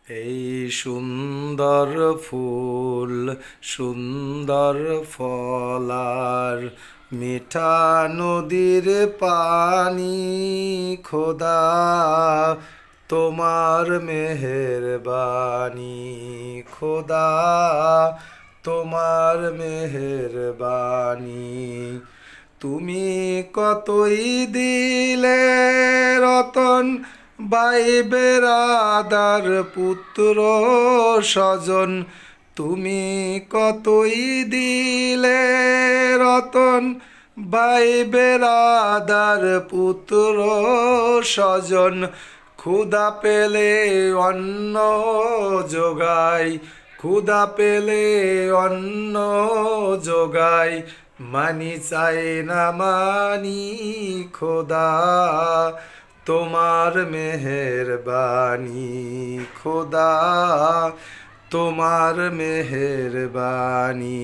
এই সুন্দর ফুল সুন্দর ফলার মিঠা নদীর পানি খোদা তোমার মেহেরবানি খোদা তোমার মেহেরবানি তুমি কতই দিলে রতন ভাই বেরাদার পুত্র স্বজন তুমি কতই দিলে রতন ভাই বেরাদার পুত্র স্বজন ক্ষুধা পেলে অন্ন যোগাই ক্ষুধা পেলে অন্ন যোগাই মানি চাই না মানি খোদা তোমার মেহেরবানি খোদা তোমার মেহেরবানি